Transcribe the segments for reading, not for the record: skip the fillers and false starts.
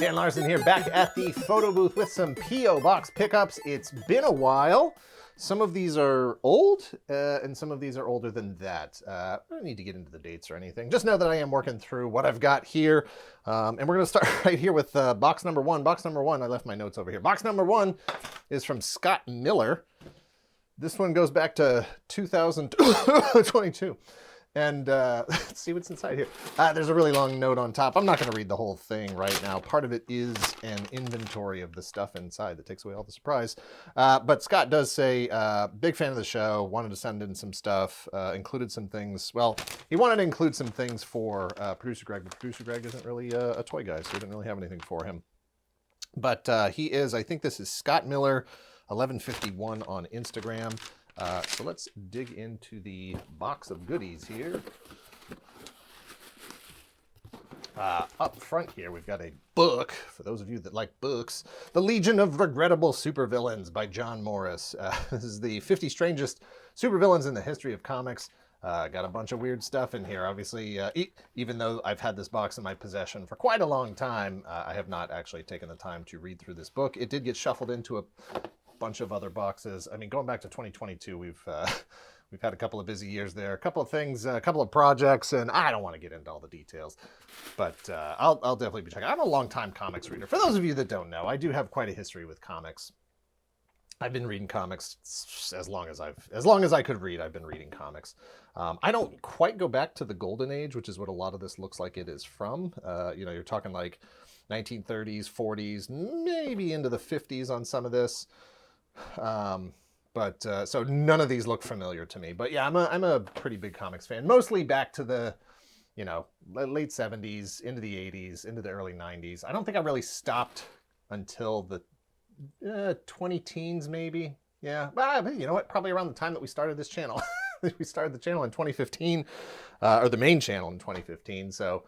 Dan Larson here, back at the photo booth with some P.O. Box pickups. It's been a while. Some of these are old, and some of these are older than that. I don't need to get into the dates or anything. Just know that I am working through what I've got here. And we're going to start right here with box number one. Box number one, I left my notes over here. Box number one is from Scott Miller. This one goes back to 2022. And let's see what's inside here. There's a really long note on top. I'm not going to read the whole thing right now. Part of it is an inventory of the stuff inside that takes away all the surprise. But Scott does say, big fan of the show, wanted to send in some stuff, included some things. Well, he wanted to include some things for Producer Greg, but Producer Greg isn't really a toy guy, so we didn't really have anything for him. But he is, I think this is Scott Miller, 1151 on Instagram. So let's dig into the box of goodies here. Up front here, we've got a book, for those of you that like books, The Legion of Regrettable Supervillains by John Morris. This is the 50 strangest supervillains in the history of comics. Got a bunch of weird stuff in here. Obviously, even though I've had this box in my possession for quite a long time, I have not actually taken the time to read through this book. It did get shuffled into a bunch of other boxes. I mean, going back to 2022, we've had a couple of busy years there, a couple of things, a couple of projects, and I don't want to get into all the details, but I'll definitely be checking. I'm a longtime comics reader. For those of you that don't know, I do have quite a history with comics. I've been reading comics as long as I could read. I've been reading comics. I don't quite go back to the golden age, which is what a lot of this looks like it is from. You're talking like 1930s, 40s, maybe into the 50s on some of this. So none of these look familiar to me, but yeah, I'm a pretty big comics fan, mostly back to the, late 70s, into the 80s, into the early 90s. I don't think I really stopped until the 20 teens, maybe. Yeah, but you know what? Probably around the time that we started this channel. We started the channel in 2015, or the main channel in 2015. So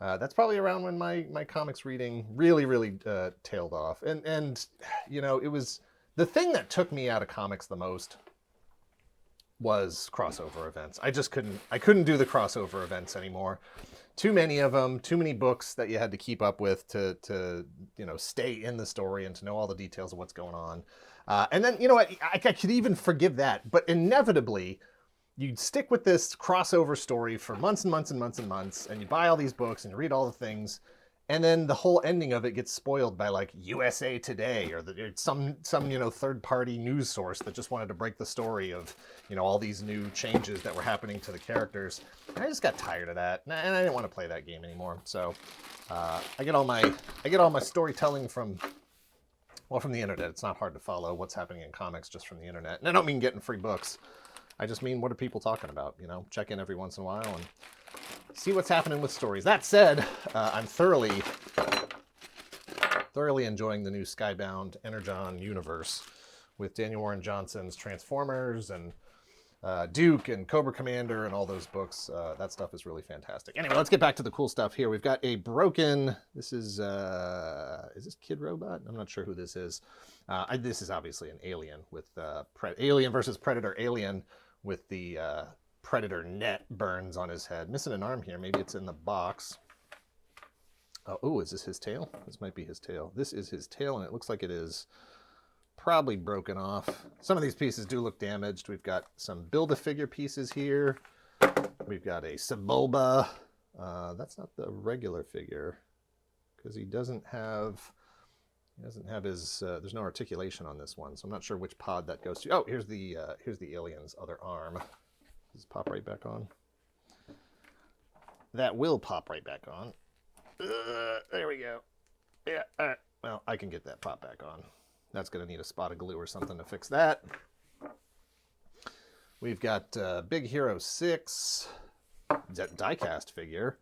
that's probably around when my comics reading really tailed off. And it was the thing that took me out of comics the most was crossover events. I couldn't do the crossover events anymore. Too many of them, too many books that you had to keep up with to stay in the story and to know all the details of what's going on. And then, I could even forgive that, but inevitably you'd stick with this crossover story for months and months and months and months, and you buy all these books and you read all the things, and then the whole ending of it gets spoiled by like USA Today or some third-party news source that just wanted to break the story of all these new changes that were happening to the characters. And I just got tired of that, and I didn't want to play that game anymore. So I get all my storytelling from the internet. It's not hard to follow what's happening in comics just from the internet. And I don't mean getting free books. I just mean, what are people talking about? Check in every once in a while and see what's happening with stories. That said, I'm thoroughly enjoying the new Skybound Energon universe with Daniel Warren Johnson's Transformers and Duke and Cobra Commander and all those books. That stuff is really fantastic. Anyway, let's get back to the cool stuff here. We've got a broken, this is this Kid Robot? I'm not sure who this is. This is obviously an Alien with Alien versus Predator Alien with the Predator net burns on his head. Missing an arm here. Maybe it's in the box. Oh, is this his tail? This might be his tail. This is his tail, and it looks like it is probably broken off. Some of these pieces do look damaged. We've got some Build-A-Figure pieces here. We've got a Sebulba. That's not the regular figure because he doesn't have his, there's no articulation on this one, so I'm not sure which pod that goes to. Oh, here's the alien's other arm. Does this pop right back on? That will pop right back on. There we go. Yeah, all right. Well, I can get that pop back on. That's going to need a spot of glue or something to fix that. We've got Big Hero 6. That die-cast figure.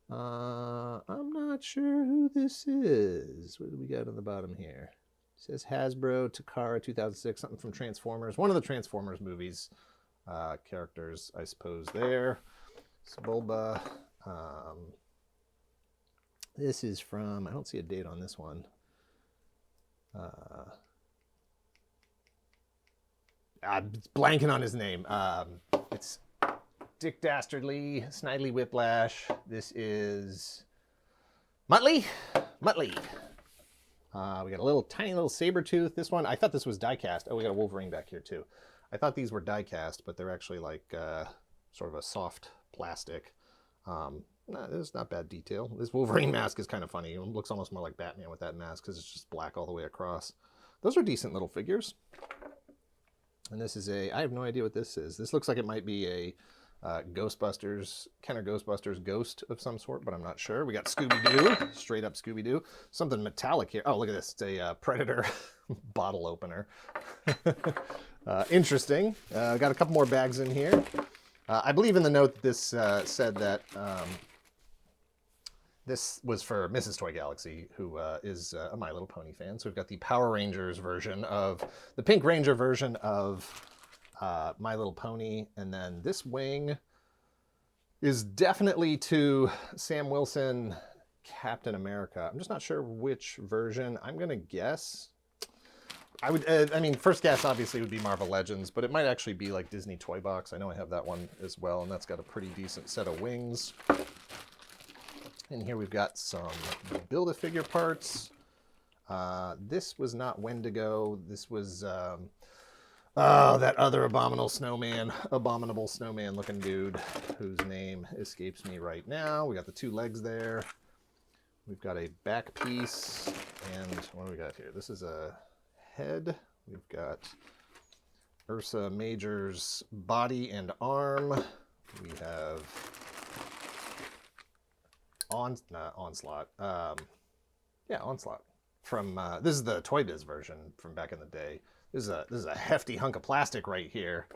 I'm not sure who this is. What do we got on the bottom here? It says Hasbro, Takara, 2006, something from Transformers. One of the Transformers movies. Characters, I suppose, there. Sebulba. This is from, I don't see a date on this one. I'm blanking on his name. It's Dick Dastardly, Snidely Whiplash. This is Muttley Muttley. We got a little tiny little saber tooth. This one, I thought this was die cast. Oh, we got a Wolverine back here too. I thought these were die cast, but they're actually like sort of a soft plastic. No, this is not bad detail. This Wolverine mask is kind of funny. It looks almost more like Batman with that mask because it's just black all the way across. Those are decent little figures. And this is I have no idea what this is. This looks like it might be a Ghostbusters, Kenner Ghostbusters ghost of some sort, but I'm not sure. We got Scooby-Doo, straight up Scooby-Doo. Something metallic here. Oh, look at this. It's a Predator bottle opener. Interesting. Got a couple more bags in here. I believe in the note that this said that this was for Mrs. Toy Galaxy, who is a My Little Pony fan. So we've got the Power Rangers version of, the Pink Ranger version of My Little Pony. And then this wing is definitely to Sam Wilson, Captain America. I'm just not sure which version. I'm going to guess. I mean, first guess obviously would be Marvel Legends, but it might actually be like Disney Toy Box. I know I have that one as well, and that's got a pretty decent set of wings. And here we've got some Build-A-Figure parts. This was not Wendigo. This was, that other abominable snowman looking dude whose name escapes me right now. We got the two legs there. We've got a back piece, and what do we got here? This is a head. We've got Ursa Major's body and arm. We have Onslaught. Onslaught. From this is the Toy Biz version from back in the day. This is a hefty hunk of plastic right here.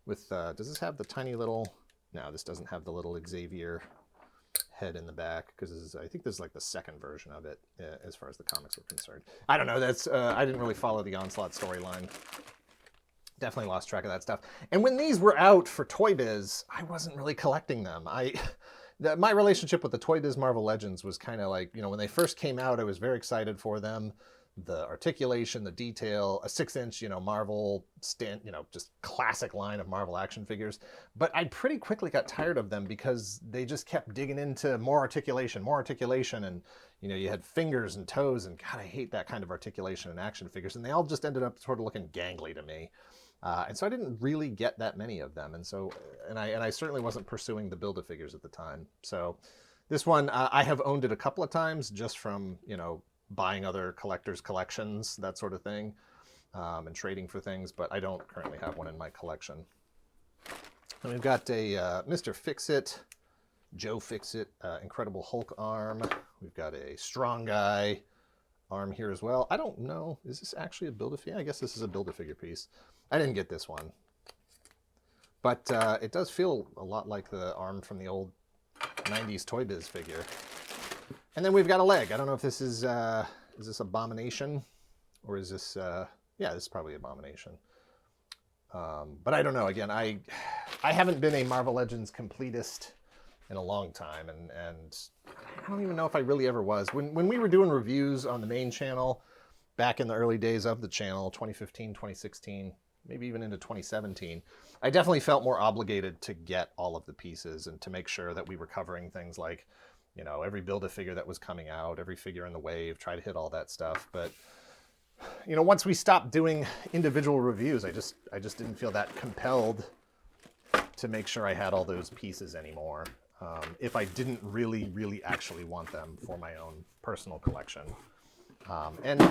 With does this have the tiny little? No, this doesn't have the little Xavier head in the back, because I think this is like the second version of it as far as the comics are concerned. I don't know. That's I didn't really follow the Onslaught storyline. Definitely lost track of that stuff. And when these were out for Toy Biz, I wasn't really collecting them. My relationship with the Toy Biz Marvel Legends was kind of like, when they first came out, I was very excited for them. The articulation, the detail, a 6-inch, Marvel just classic line of Marvel action figures. But I pretty quickly got tired of them because they just kept digging into more articulation, and you had fingers and toes, and God, I hate that kind of articulation in action figures. And they all just ended up sort of looking gangly to me. And so I didn't really get that many of them. And I certainly wasn't pursuing the Build-A-Figures at the time. So this one, I have owned it a couple of times just from, buying other collectors' collections, that sort of thing, and trading for things, but I don't currently have one in my collection. And we've got a Mr. Fix-It, Joe Fix-It, Incredible Hulk arm. We've got a Strong Guy arm here as well. I don't know, is this actually a Build-A-Figure? I guess this is a Build-A-Figure piece. I didn't get this one, but it does feel a lot like the arm from the old 90s Toy Biz figure. And then we've got a leg. I don't know if this is this Abomination, or is this, yeah, this is probably Abomination. But I don't know. Again, I haven't been a Marvel Legends completist in a long time, and I don't even know if I really ever was. When we were doing reviews on the main channel, back in the early days of the channel, 2015, 2016, maybe even into 2017, I definitely felt more obligated to get all of the pieces and to make sure that we were covering things like, every Build-A-Figure that was coming out, every figure in the wave, try to hit all that stuff. But, once we stopped doing individual reviews, I just didn't feel that compelled to make sure I had all those pieces anymore. If I didn't really, really actually want them for my own personal collection. And,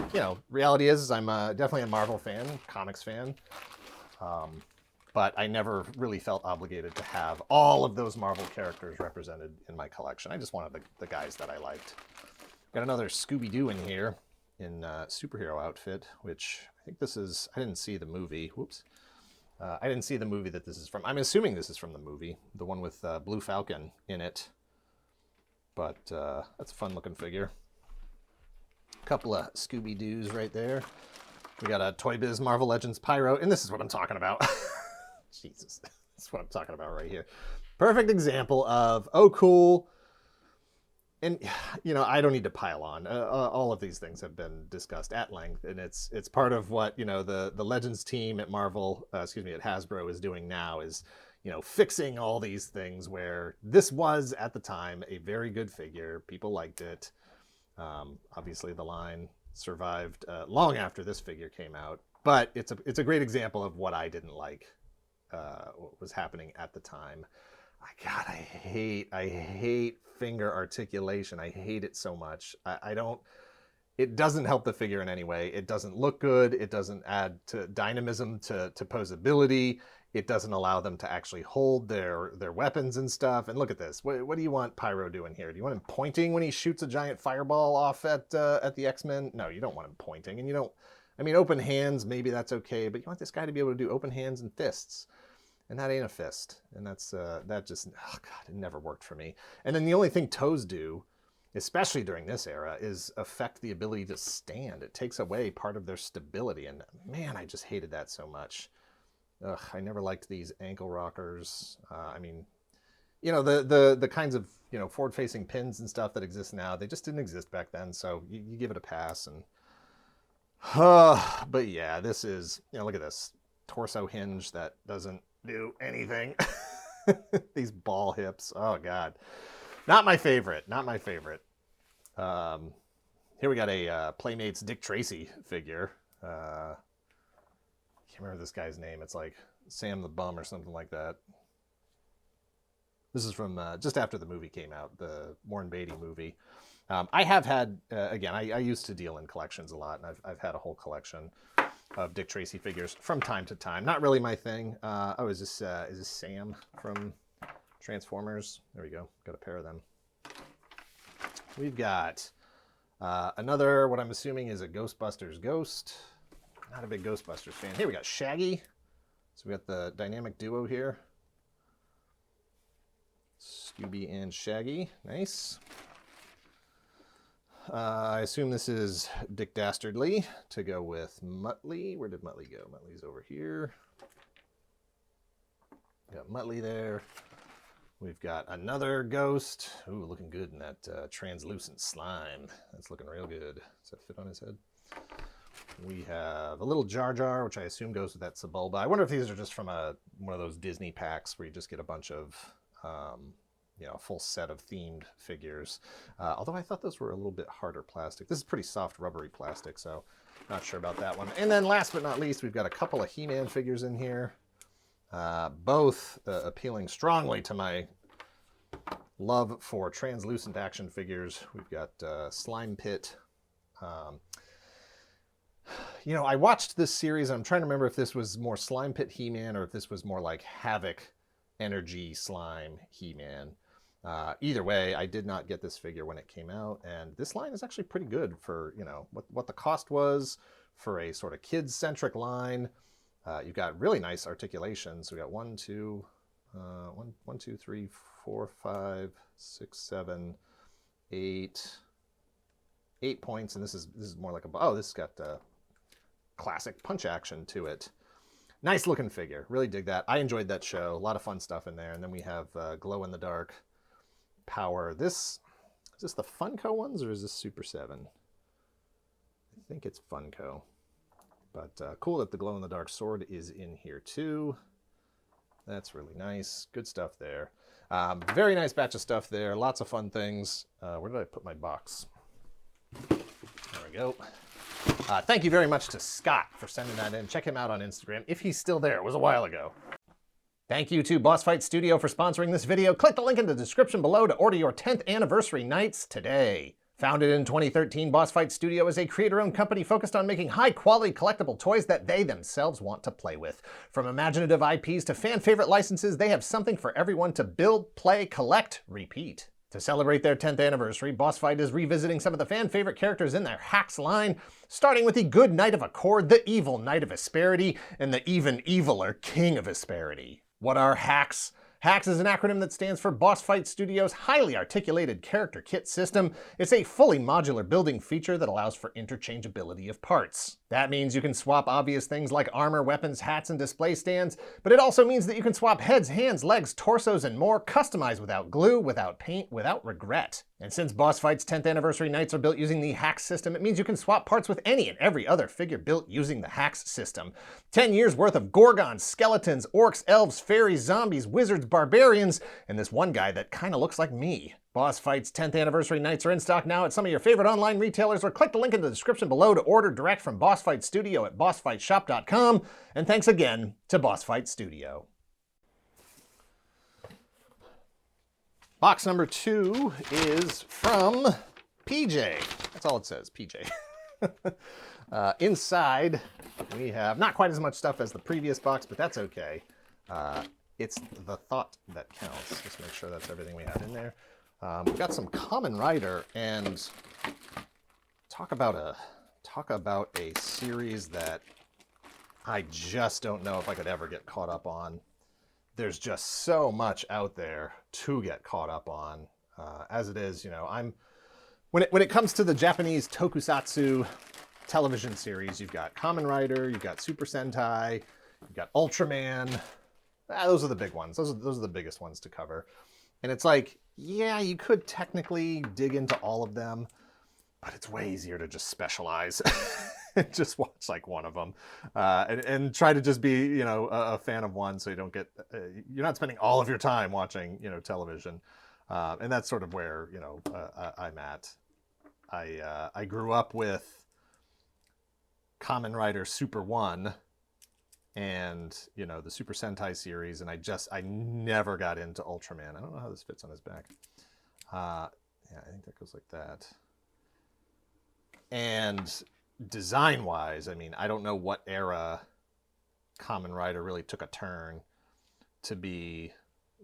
reality is I'm definitely a Marvel fan, comics fan. But I never really felt obligated to have all of those Marvel characters represented in my collection. I just wanted the guys that I liked. Got another Scooby-Doo in here in superhero outfit, which I think this is, I didn't see the movie. Whoops. I didn't see the movie that this is from. I'm assuming this is from the movie, the one with Blue Falcon in it. But that's a fun looking figure. A couple of Scooby-Doos right there. We got a Toy Biz Marvel Legends Pyro, and this is what I'm talking about. Jesus, that's what I'm talking about right here. Perfect example of, oh, cool. And, I don't need to pile on. All of these things have been discussed at length, and it's part of what, the Legends team at Marvel, at Hasbro is doing now is, fixing all these things where this was, at the time, a very good figure. People liked it. Obviously, the line survived long after this figure came out, but it's a great example of what I didn't like, what was happening at the time. God, I hate finger articulation. I hate it so much. I don't. It doesn't help the figure in any way. It doesn't look good. It doesn't add to dynamism to posability. It doesn't allow them to actually hold their weapons and stuff. And look at this. What do you want Pyro doing here? Do you want him pointing when he shoots a giant fireball off at the X-Men? No, you don't want him pointing. And you don't. I mean, open hands, maybe that's okay, but you want this guy to be able to do open hands and fists. And that ain't a fist. And that's that just, oh God, it never worked for me. And then the only thing toes do, especially during this era, is affect the ability to stand. It takes away part of their stability. And man, I just hated that so much. Ugh, I never liked these ankle rockers. I mean, you know, the kinds of, you know, forward-facing pins and stuff that exist now, they just didn't exist back then. So you give it a pass. And but yeah, this is, you know, look at this torso hinge that doesn't do anything. These ball hips. Oh God, not my favorite. Not my favorite. Here we got a Playmates Dick Tracy figure. Can't remember this guy's name. It's like Sam the Bum or something like that. This is from just after the movie came out, the Warren Beatty movie. I have had, again, I used to deal in collections a lot, and I've had a whole collection of Dick Tracy figures from time to time. Not really my thing. Oh, is this Sam from Transformers? There we go. Got a pair of them. We've got another, what I'm assuming is a Ghostbusters ghost. Not a big Ghostbusters fan. Here we got Shaggy. So we got the dynamic duo here. Scooby and Shaggy. Nice. I assume this is Dick Dastardly to go with Muttley. Where did Muttley go? Muttley's over here. Got Muttley there. We've got another ghost. Ooh, looking good in that translucent slime. That's looking real good. Does that fit on his head? We have a little Jar Jar, which I assume goes with that Sebulba. I wonder if these are just from one of those Disney packs where you just get a bunch of you know, a full set of themed figures. Although I thought those were a little bit harder plastic. This is pretty soft, rubbery plastic, so not sure about that one. And then last but not least, we've got a couple of He-Man figures in here. Both appealing strongly to my love for translucent action figures. We've got Slime Pit. You know, I watched this series, and I'm trying to remember if this was more Slime Pit He-Man or if this was more like Havoc Energy Slime He-Man. Either way, I did not get this figure when it came out, and this line is actually pretty good for, you know, what the cost was for a sort of kids-centric line. You've got really nice articulations. We got 1, 2, 3, 4, 5, 6, 7, 8 points, and this is more like this has got classic punch action to it. Nice looking figure. Really dig that. I enjoyed that show. A lot of fun stuff in there. And then we have glow in the dark power. Is this the Funko ones or is this Super 7? I think it's Funko. But cool that the glow in the dark sword is in here too. That's really nice. Good stuff there. Very nice batch of stuff there. Lots of fun things. Where did I put my box? There we go. Thank you very much to Scott for sending that in. Check him out on Instagram if he's still there. It was a while ago. Thank you to Boss Fight Studio for sponsoring this video. Click the link in the description below to order your 10th anniversary Knights today. Founded in 2013, Boss Fight Studio is a creator-owned company focused on making high-quality collectible toys that they themselves want to play with. From imaginative IPs to fan-favorite licenses, they have something for everyone to build, play, collect, repeat. To celebrate their 10th anniversary, Boss Fight is revisiting some of the fan-favorite characters in their Hacks line, starting with the good Knight of Accord, the evil Knight of Asperity, and the even eviler King of Asperity. What are Hacks? Hacks is an acronym that stands for Boss Fight Studios' highly articulated character kit system. It's a fully modular building feature that allows for interchangeability of parts. That means you can swap obvious things like armor, weapons, hats, and display stands, but it also means that you can swap heads, hands, legs, torsos, and more, customized without glue, without paint, without regret. And since Boss Fight's 10th anniversary Knights are built using the Hacks system, it means you can swap parts with any and every other figure built using the Hacks system. 10 years worth of Gorgons, skeletons, orcs, elves, fairies, zombies, wizards, barbarians, and this one guy that kinda looks like me. Boss Fight's 10th anniversary nights are in stock now at some of your favorite online retailers, or click the link in the description below to order direct from Boss Fight Studio at bossfightshop.com. And thanks again to Boss Fight Studio. Box number 2 is from PJ. That's all it says, PJ. Inside, we have not quite as much stuff as the previous box, but that's okay. It's the thought that counts. Just make sure that's everything we have in there. We've got some Kamen Rider, and talk about a series that I just don't know if I could ever get caught up on. There's just so much out there to get caught up on. As it is, you know, when it comes to the Japanese tokusatsu television series, you've got Kamen Rider, you've got Super Sentai, you've got Ultraman. Those are the big ones. Those are the biggest ones to cover. And it's like, yeah, you could technically dig into all of them, but it's way easier to just specialize and just watch like one of them, and try to just be, you know, a fan of one, so you don't get you're not spending all of your time watching, you know, television. And that's sort of where, you know, I'm at. I grew up with Kamen Rider Super 1 and, you know, the Super Sentai series, and I never got into Ultraman. I don't know how this fits on his back. Yeah, I think that goes like that. And design-wise, I mean, I don't know what era Kamen Rider really took a turn to be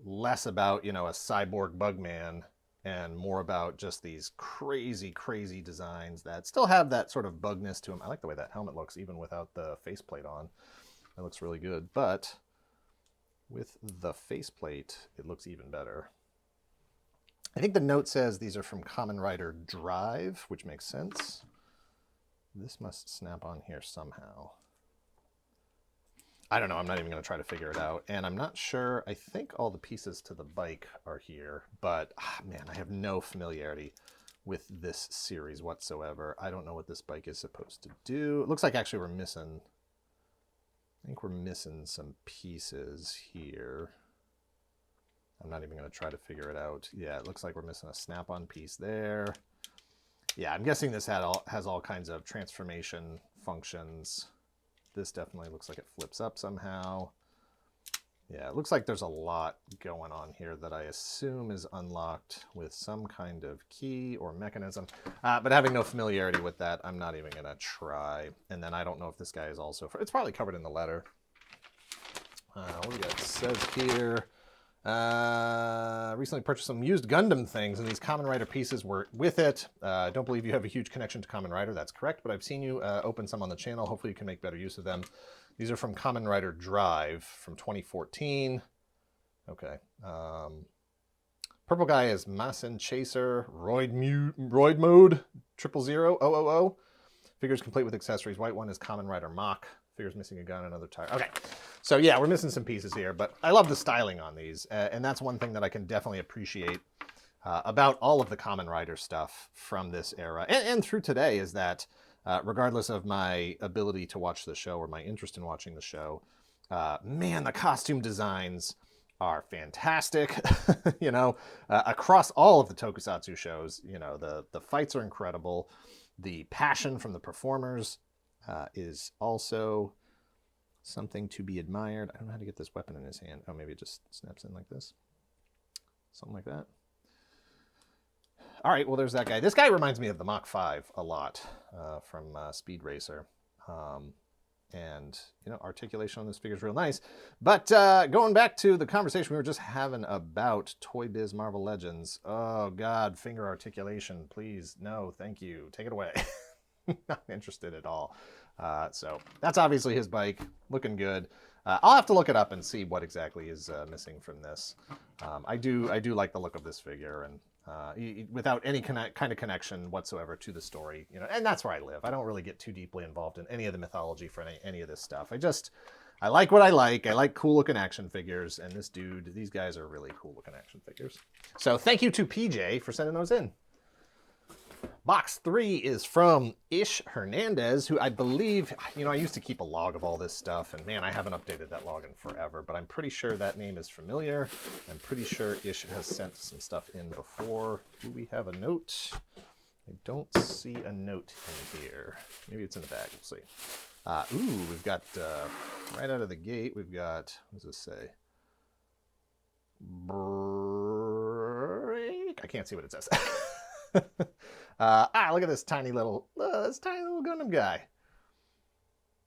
less about, you know, a cyborg Bugman and more about just these crazy, crazy designs that still have that sort of bugness to them. I like the way that helmet looks, even without the faceplate on. It looks really good, but with the faceplate, it looks even better. I think the note says these are from Kamen Rider Drive, which makes sense. This must snap on here somehow. I don't know. I'm not even going to try to figure it out. And I'm not sure. I think all the pieces to the bike are here, but man, I have no familiarity with this series whatsoever. I don't know what this bike is supposed to do. It looks like actually we're missing... I think we're missing some pieces here. I'm not even going to try to figure it out. Yeah, it looks like we're missing a snap-on piece there. Yeah, I'm guessing this has all kinds of transformation functions. This definitely looks like it flips up somehow. Yeah, it looks like there's a lot going on here that I assume is unlocked with some kind of key or mechanism. But having no familiarity with that, I'm not even going to try. And then I don't know if this guy is also... It's probably covered in the letter. What do we got? It says here... recently purchased some used Gundam things, and these Kamen Rider pieces were with it. I don't believe you have a huge connection to Kamen Rider. That's correct, but I've seen you open some on the channel. Hopefully you can make better use of them. These are from Kamen Rider Drive from 2014. Okay. Purple guy is Masen Chaser, Roid Mode, 000, Figures complete with accessories. White one is Kamen Rider Mach. Figures missing a gun, another tire. Okay. So yeah, we're missing some pieces here, but I love the styling on these. And that's one thing that I can definitely appreciate about all of the Kamen Rider stuff from this era and through today is that regardless of my ability to watch the show or my interest in watching the show, man, the costume designs are fantastic. You know, across all of the tokusatsu shows, you know, the fights are incredible. The passion from the performers is also something to be admired. I don't know how to get this weapon in his hand. Oh, maybe it just snaps in like this. Something like that. All right, well, there's that guy. This guy reminds me of the Mach 5 a lot from Speed Racer. And, you know, articulation on this figure is real nice. But going back to the conversation we were just having about Toy Biz Marvel Legends. Oh, God, finger articulation. Please, no, thank you. Take it away. Not interested at all. So that's obviously his bike. Looking good. I'll have to look it up and see what exactly is missing from this. I do like the look of this figure, and without any kind of connection whatsoever to the story, you know, and that's where I live. I don't really get too deeply involved in any of the mythology for any of this stuff. I like what I like. I like cool looking action figures, and these guys are really cool looking action figures. So thank you to PJ for sending those in. Box 3 is from Ish Hernandez, who I believe, I used to keep a log of all this stuff, and man, I haven't updated that log in forever, but I'm pretty sure that name is familiar. I'm pretty sure Ish has sent some stuff in before. Do we have a note? I don't see a note in here. Maybe it's in the bag, we'll see. We've got, right out of the gate, we've got, what does this say? Break. I can't see what it says. Look at this tiny little Gundam guy.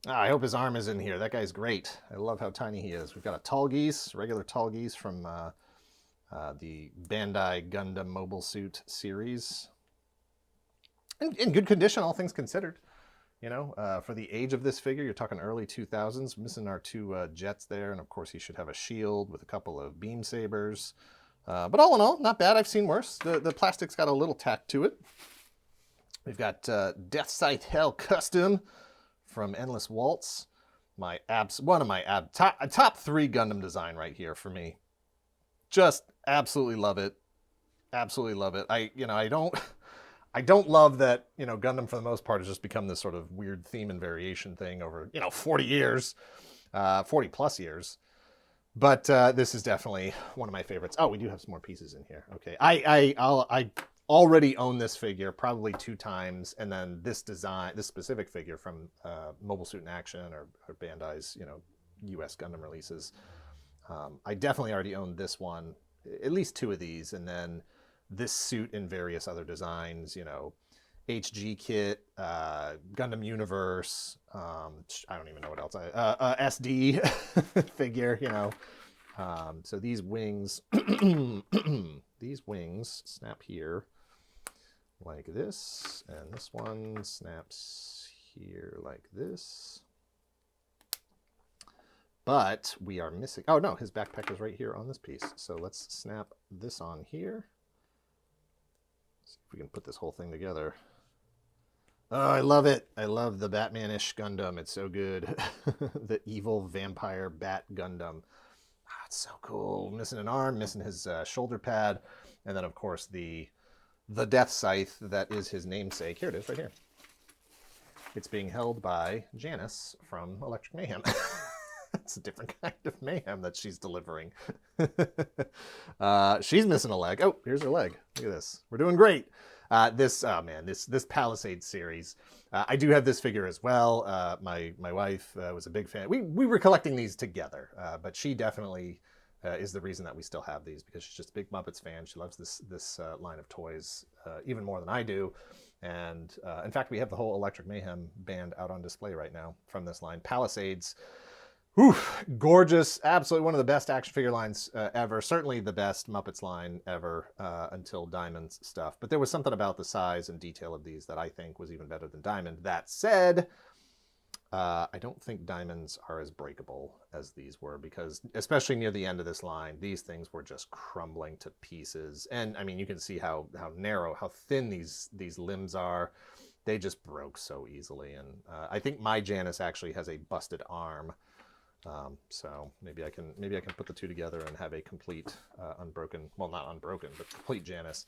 I hope his arm is in here. That guy's great. I love how tiny he is. We've got a Tallgeese, regular Tallgeese from the Bandai Gundam Mobile Suit series. In good condition, all things considered. For the age of this figure, you're talking early 2000s. Missing our two jets there, and of course he should have a shield with a couple of beam sabers. But all in all, not bad. I've seen worse. The plastic's got a little tack to it. We've got Death Scythe Hell Custom from Endless Waltz. One of my top 3 Gundam design right here for me. Just absolutely love it. Absolutely love it. I don't love that, Gundam for the most part has just become this sort of weird theme and variation thing over, 40 years, 40 plus years. But this is definitely one of my favorites. Oh, we do have some more pieces in here. Okay, I already own this figure probably 2 times, and then this specific figure from Mobile Suit in Action or Bandai's, U.S. Gundam releases. I definitely already owned this one, at least 2 of these, and then this suit in various other designs, HG kit, Gundam Universe, I don't even know what else, SD figure, so these wings, snap here like this, and this one snaps here like this. But we are missing, oh no, his backpack is right here on this piece. So let's snap this on here. See if we can put this whole thing together. Oh, I love it. I love the Batman-ish Gundam. It's so good. The evil vampire Bat Gundam. It's so cool. Missing an arm, missing his shoulder pad, and then of course the Death Scythe that is his namesake. Here it is, right here. It's being held by Janice from Electric Mayhem. It's a different kind of mayhem that she's delivering. She's missing a leg. Oh, here's her leg. Look at this. We're doing great. This Palisades series. I do have this figure as well. My wife was a big fan. We were collecting these together, but she definitely is the reason that we still have these, because she's just a big Muppets fan. She loves this line of toys even more than I do. And in fact, we have the whole Electric Mayhem band out on display right now from this line. Palisades. Whew, gorgeous, absolutely one of the best action figure lines ever. Certainly the best Muppets line ever until Diamond's stuff. But there was something about the size and detail of these that I think was even better than Diamond. That said, I don't think Diamonds are as breakable as these were, because especially near the end of this line, these things were just crumbling to pieces. And I mean, you can see how narrow, how thin these limbs are. They just broke so easily. And I think my Janice actually has a busted arm. So maybe I can put the 2 together and have a complete unbroken, well, not unbroken, but complete Janice.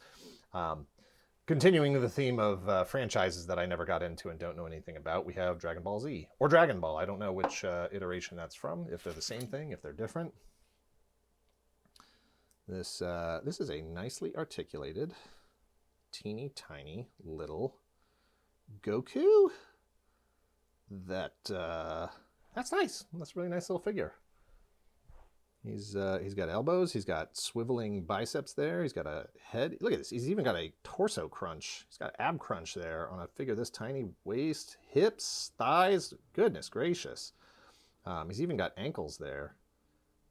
Continuing the theme of franchises that I never got into and don't know anything about, we have Dragon Ball Z or Dragon Ball. I don't know which iteration that's from, if they're the same thing, if they're different. This is a nicely articulated, teeny tiny little Goku that's nice. That's a really nice little figure. He's got elbows. He's got swiveling biceps there. He's got a head. Look at this. He's even got a torso crunch. He's got ab crunch there on a figure this tiny. Waist, hips, thighs. Goodness gracious. He's even got ankles there.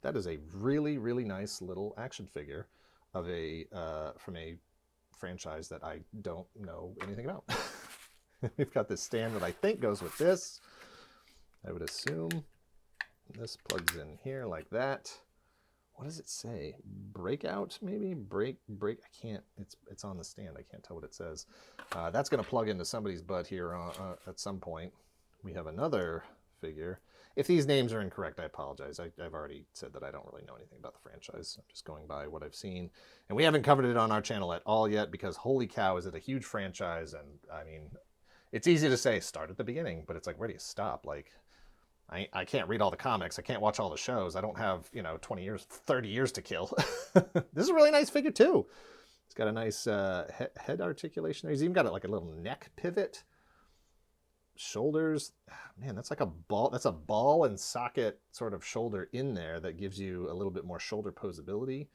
That is a really, really nice little action figure of from a franchise that I don't know anything about. We've got this stand that I think goes with this. I would assume this plugs in here like that. What does it say? Breakout, maybe? Break. I can't, it's on the stand. I can't tell what it says. That's going to plug into somebody's butt here at some point. We have another figure. If these names are incorrect, I apologize. I've already said that I don't really know anything about the franchise. I'm just going by what I've seen. And we haven't covered it on our channel at all yet because holy cow, is it a huge franchise. And I mean, it's easy to say start at the beginning, but it's like, where do you stop? Like, I can't read all the comics. I can't watch all the shows. I don't have, 20 years, 30 years to kill. This is a really nice figure too. It's got a nice head articulation. He's even got like a little neck pivot. Shoulders, man, that's like a ball. That's a ball and socket sort of shoulder in there that gives you a little bit more shoulder posability.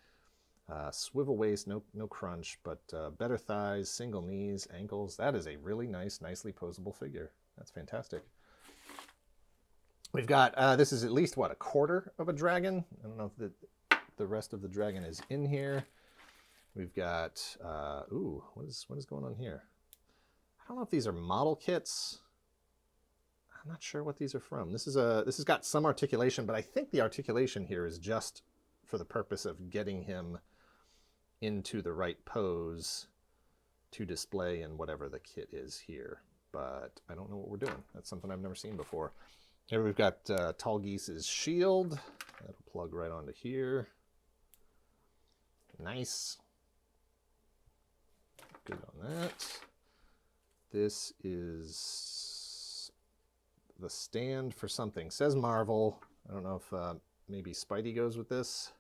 Swivel waist, no crunch, but better thighs, single knees, ankles. That is a really nice, nicely posable figure. That's fantastic. We've got, this is at least, what, a quarter of a dragon? I don't know if the rest of the dragon is in here. We've got, ooh, what is going on here? I don't know if these are model kits. I'm not sure what these are from. This has got some articulation, but I think the articulation here is just for the purpose of getting him into the right pose to display in whatever the kit is here. But I don't know what we're doing. That's something I've never seen before. Here we've got Tall Geese's shield. That'll plug right onto here. Nice. Good on that. This is the stand for something. Says Marvel. I don't know if maybe Spidey goes with this.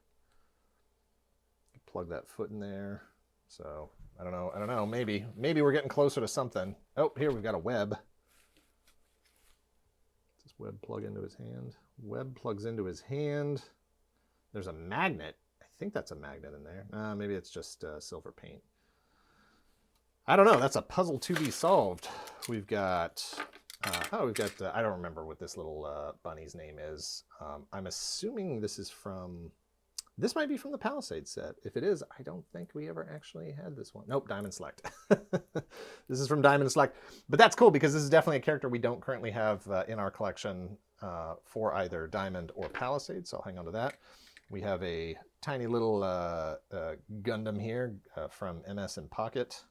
Plug that foot in there. So I don't know. Maybe we're getting closer to something. Oh, here we've got a web. Does this web plug into his hand? Web plugs into his hand. There's a magnet. I think that's a magnet in there. Maybe it's just silver paint. I don't know. That's a puzzle to be solved. We've got, I don't remember what this little bunny's name is. I'm assuming this might be from the Palisade set. If it is, I don't think we ever actually had this one. Nope, Diamond Select. This is from Diamond Select. But that's cool because this is definitely a character we don't currently have in our collection for either Diamond or Palisade, so I'll hang on to that. We have a tiny little Gundam here from MS in Pocket.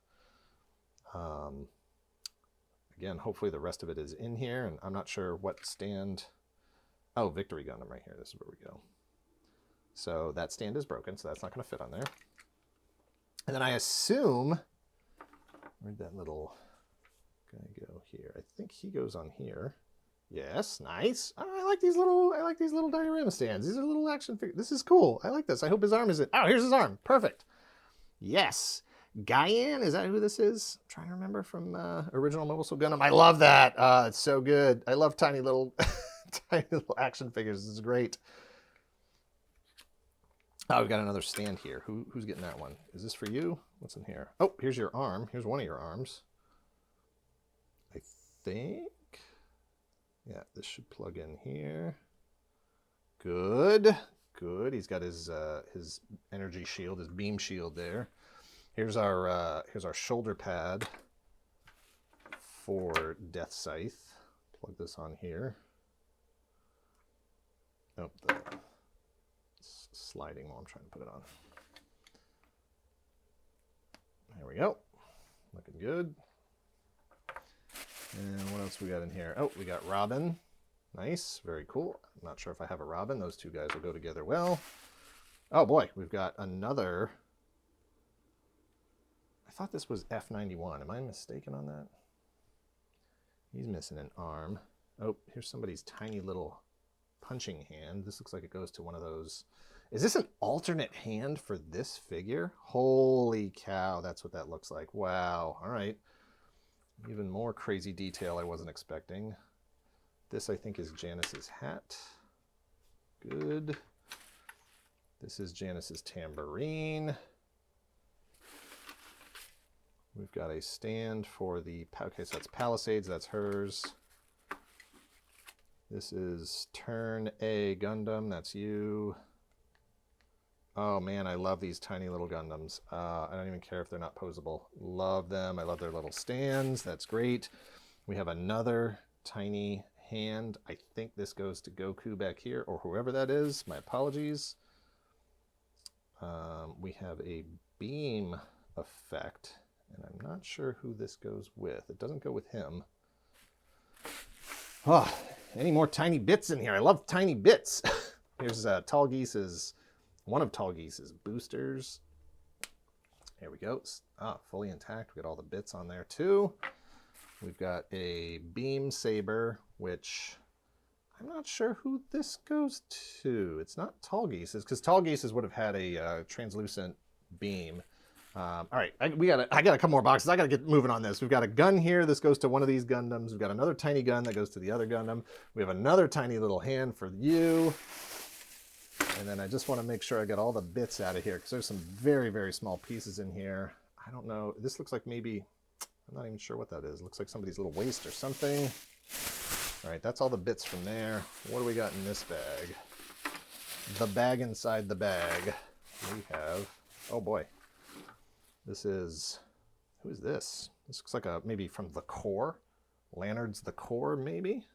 Again, hopefully the rest of it is in here, and I'm not sure what stand. Oh, Victory Gundam right here. This is where we go. So that stand is broken, so that's not going to fit on there. And then I assume, where'd that little guy go here? I think he goes on here. Yes, nice. I like these little diorama stands. These are little action figures. This is cool. I like this. I hope his arm is it. Oh, here's his arm. Perfect. Yes. Guyan, is that who this is? I'm trying to remember from original Mobile Suit Gundam. I love that. It's so good. I love tiny little action figures. This is great. Oh, we've got another stand here. Who's getting that one? Is this for you? What's in here? Oh, here's your arm. Here's one of your arms. I think. Yeah, this should plug in here. Good. Good. He's got his energy shield, his beam shield there. Here's our shoulder pad for Death Scythe. Plug this on here. Oh, it's sliding while I'm trying to put it on. There we go. Looking good. And what else we got in here? Oh, we got Robin. Nice. Very cool. I'm not sure if I have a Robin. Those two guys will go together well. Oh boy, we've got another. I thought this was F91. Am I mistaken on that? He's missing an arm. Oh, here's somebody's tiny little punching hand. This looks like it goes to one of those. Is this an alternate hand for this figure? Holy cow, that's what that looks like. Wow. All right. Even more crazy detail I wasn't expecting. This, I think, is Janice's hat. Good. This is Janice's tambourine. We've got a stand for the, okay, so that's Palisades, that's hers. This is Turn A Gundam, that's you. Oh man, I love these tiny little Gundams. I don't even care if they're not posable. Love them. I love their little stands. That's great. We have another tiny hand. I think this goes to Goku back here, or whoever that is. My apologies. We have a beam effect, and I'm not sure who this goes with. It doesn't go with him. Oh, Any more tiny bits in here? I love tiny bits. Here's one of Tall Geese's boosters. Here we go. Fully intact. We got all the bits on there too. We've got a beam saber, which I'm not sure who this goes to. It's not Tall Geese's, because Tall Geese's would have had a translucent beam. All right, I got a couple more boxes. I got to get moving on this. We've got a gun here. This goes to one of these Gundams. We've got another tiny gun that goes to the other Gundam. We have another tiny little hand for you. And then I just want to make sure I get all the bits out of here, because there's some very, very small pieces in here. I don't know. This looks like maybe, I'm not even sure what that is. It looks like somebody's little waist or something. All right, that's all the bits from there. What do we got in this bag? The bag inside the bag. We have, oh boy. This is, who is this? This looks like maybe from the Core. Lannard's The Core, maybe?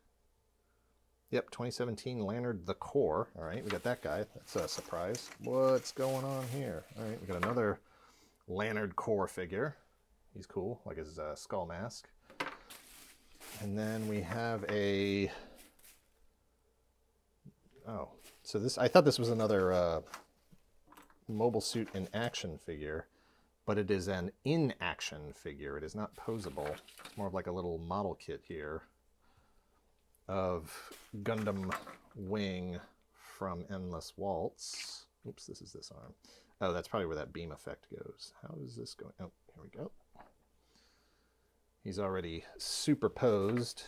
Yep, 2017 Lannard The Core. All right, we got that guy. That's a surprise. What's going on here? All right, we got another Lannard Core figure. He's cool, like his skull mask. And then we have a... Oh, so this, I thought this was another Mobile Suit in Action figure, but it is an in-action figure. It is not posable. It's more of like a little model kit here of Gundam Wing from Endless Waltz. Oops, this is this arm. Oh, that's probably where that beam effect goes. How is this going? Oh, here we go. He's already superposed.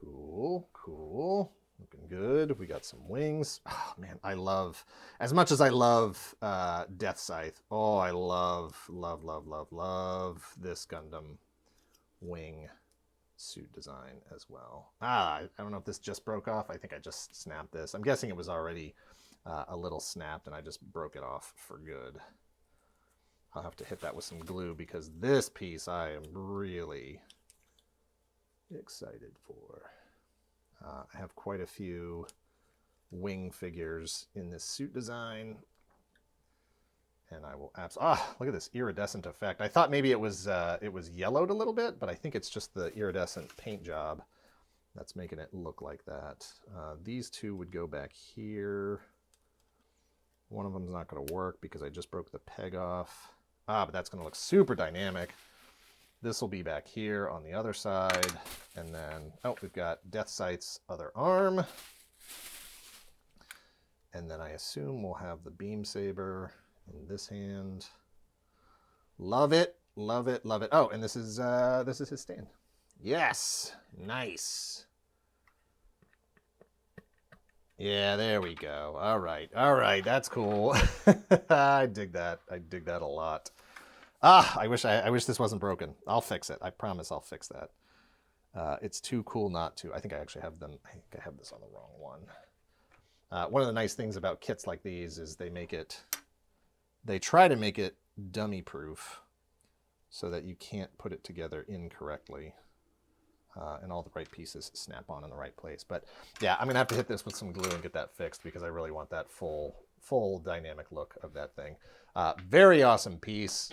Cool, cool. Looking good. We got some wings. Oh, man, I love, as much as I love Death Scythe, oh, I love this Gundam wing suit design as well. I don't know if this just broke off. I think I just snapped this. I'm guessing it was already a little snapped and I just broke it off for good. I'll have to hit that with some glue, because this piece I am really excited for. I have quite a few wing figures in this suit design, and I will look at this iridescent effect. I thought maybe it was yellowed a little bit, but I think it's just the iridescent paint job that's making it look like that. These two would go back here. One of them's not going to work because I just broke the peg off. But that's going to look super dynamic. This will be back here on the other side. And then, we've got Death Scythe's other arm. And then I assume we'll have the beam saber in this hand. Love it, love it, love it. Oh, and this is his stand. Yes, nice. Yeah, there we go. All right, that's cool. I dig that. I dig that a lot. I wish this wasn't broken. I'll fix it. I promise I'll fix that. It's too cool not to. I think I actually have them. I think I have this on the wrong one. One of the nice things about kits like these is they try to make it dummy proof so that you can't put it together incorrectly. And all the right pieces snap on in the right place. But yeah, I'm gonna have to hit this with some glue and get that fixed, because I really want that full dynamic look of that thing. Very awesome piece.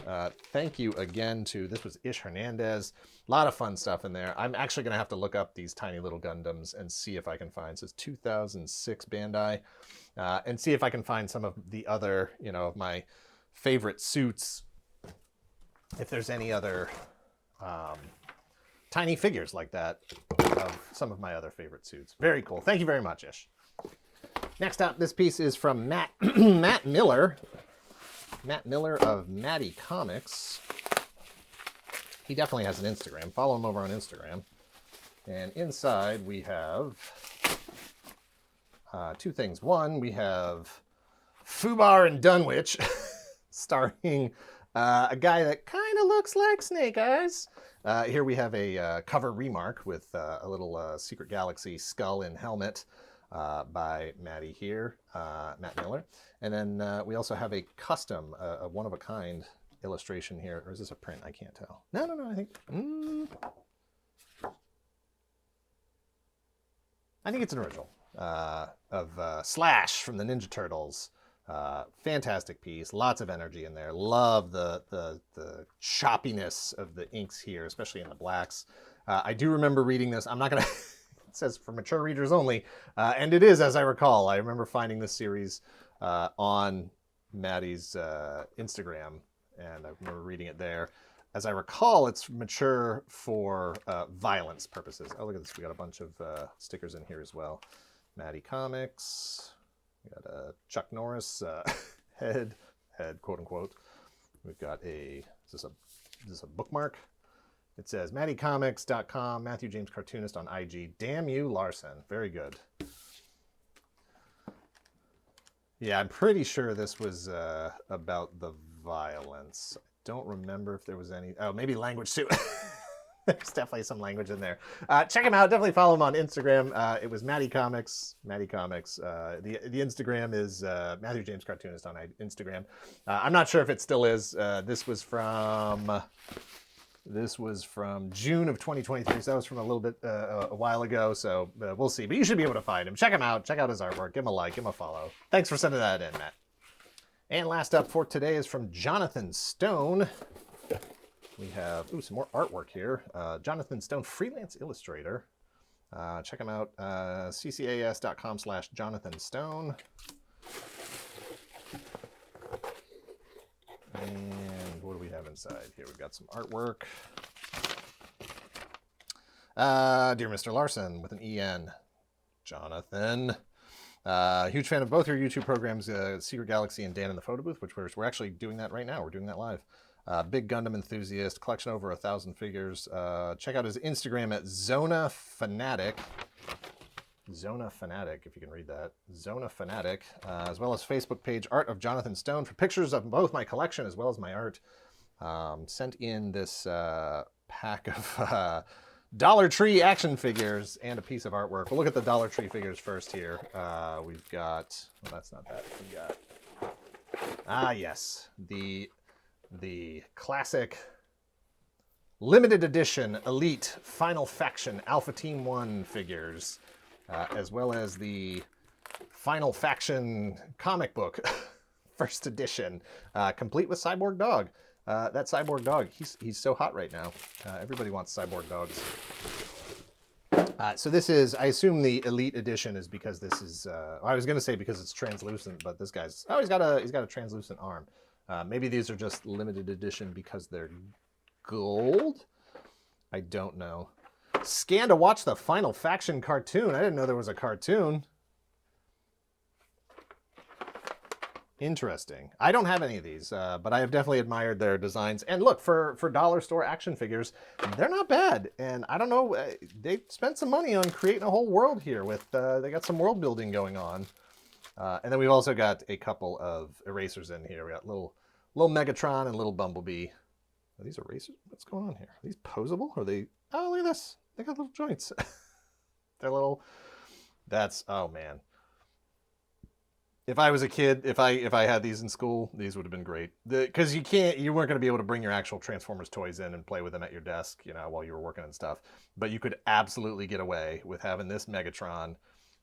Thank you again to, this was Ish Hernandez. A lot of fun stuff in there. I'm actually gonna have to look up these tiny little Gundams and see if I can find, so it's 2006 Bandai, and see if I can find some of the other, my favorite suits, if there's any other tiny figures like that of some of my other favorite suits. Very cool. Thank you very much, Ish. Next up, this piece is from Matt Miller. Matt Miller of Matty Comics. He definitely has an Instagram. Follow him over on Instagram. And inside we have two things. One, we have Fubar and Dunwich, starring a guy that kind of looks like Snake Eyes. Here we have a cover remark with a little Secret Galaxy skull and helmet by Matty here, Matt Miller. And then we also have a custom, a one-of-a-kind illustration here. Or is this a print? I can't tell. No, I think... I think it's an original of Slash from the Ninja Turtles. Fantastic piece, lots of energy in there. Love the choppiness of the inks here, especially in the blacks. I do remember reading this. I'm not gonna. It says for mature readers only, and it is, as I recall. I remember finding this series on Maddie's Instagram, and I remember reading it there. As I recall, it's mature for violence purposes. Oh, look at this. We got a bunch of stickers in here as well. Maddie Comics. We got a Chuck Norris head, quote unquote. We've got is this a bookmark? It says MaddieComics.com, Matthew James Cartoonist on IG. Damn you, Larson. Very good. Yeah, I'm pretty sure this was about the violence. I don't remember if there was any. Oh, maybe language too. There's definitely some language in there. Check him out. Definitely follow him on Instagram. It was Maddie Comics. Maddie Comics. The Instagram is Matthew James Cartoonist on Instagram. I'm not sure if it still is. This was from June of 2023. So that was from a little bit a while ago. So we'll see. But you should be able to find him. Check him out. Check out his artwork. Give him a like. Give him a follow. Thanks for sending that in, Matt. And last up for today is from Jonathan Stone. We have some more artwork here. Jonathan Stone, freelance illustrator. Check him out, ccas.com/Jonathan Stone. And what do we have inside here? We've got some artwork. Dear Mr. Larson, with an EN. Jonathan. Huge fan of both your YouTube programs, Secret Galaxy and Dan in the Photo Booth, which we're actually doing that right now. We're doing that live. Big Gundam enthusiast, collection over 1,000 figures. Check out his Instagram at Zona Fanatic. Zona Fanatic, if you can read that. Zona Fanatic, as well as Facebook page Art of Jonathan Stone for pictures of both my collection as well as my art. Sent in this pack of Dollar Tree action figures and a piece of artwork. We'll look at the Dollar Tree figures first here. We've got, well, that's not that. We got, yes, the classic limited edition Elite Final Faction Alpha Team 1 figures, as well as the Final Faction comic book, first edition, complete with Cyborg Dog. That Cyborg Dog, he's so hot right now. Everybody wants Cyborg Dogs. So this is, I assume the Elite Edition is because this is, I was going to say because it's translucent, but this guy's, oh, he's got a translucent arm. Maybe these are just limited edition because they're gold? I don't know. Scan to watch the Final Faction cartoon. I didn't know there was a cartoon. Interesting. I don't have any of these, but I have definitely admired their designs. And look, for dollar store action figures, they're not bad. And I don't know, they spent some money on creating a whole world here with, they got some world building going on. And then we've also got a couple of erasers in here. We got little Megatron and little Bumblebee. Are these erasers? What's going on here? Are these posable? Are they? Oh, look at this. They got little joints. They're little. That's, oh man. If I was a kid, if I had these in school, these would have been great. Because you weren't going to be able to bring your actual Transformers toys in and play with them at your desk, while you were working and stuff. But you could absolutely get away with having this Megatron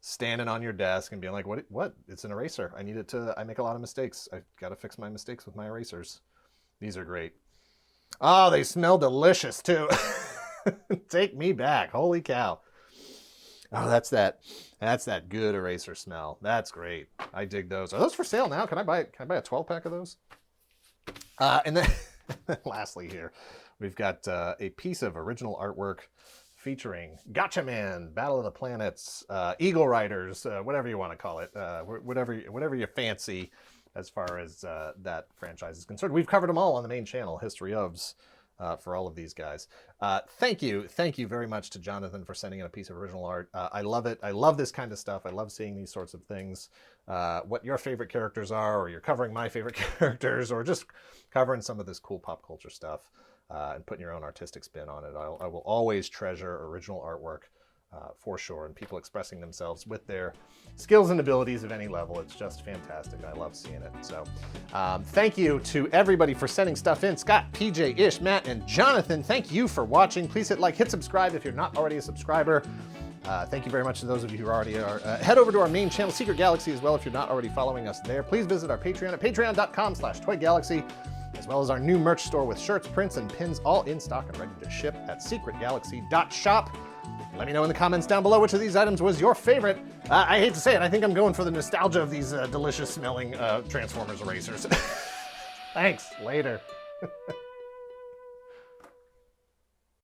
standing on your desk and being like, what? It's an eraser. I need it to, I make a lot of mistakes. I've got to fix my mistakes with my erasers. These are great. Oh, they smell delicious too. Take me back. Holy cow. Oh, that's that good eraser smell. That's great. I dig those. Are those for sale now? Can I buy a 12-pack of those? And then lastly here, we've got a piece of original artwork featuring Gotcha Man, Battle of the Planets, Eagle Riders, whatever you want to call it, whatever you fancy as far as that franchise is concerned. We've covered them all on the main channel, History ofs, for all of these guys. Thank you very much to Jonathan for sending in a piece of original art. I love it. I love this kind of stuff. I love seeing these sorts of things. What your favorite characters are, or you're covering my favorite characters, or just covering some of this cool pop culture stuff. And putting your own artistic spin on it. I will always treasure original artwork for sure, and people expressing themselves with their skills and abilities of any level. It's just fantastic. I love seeing it. So thank you to everybody for sending stuff in. Scott, PJ, Ish, Matt, and Jonathan, thank you for watching. Please hit like, hit subscribe if you're not already a subscriber. Thank you very much to those of you who already are. Head over to our main channel, Secret Galaxy, as well if you're not already following us there. Please visit our Patreon at patreon.com/toygalaxy, as well as our new merch store with shirts, prints, and pins all in stock and ready to ship at secretgalaxy.shop. Let me know in the comments down below which of these items was your favorite. I hate to say it, I think I'm going for the nostalgia of these delicious smelling Transformers erasers. Thanks, later.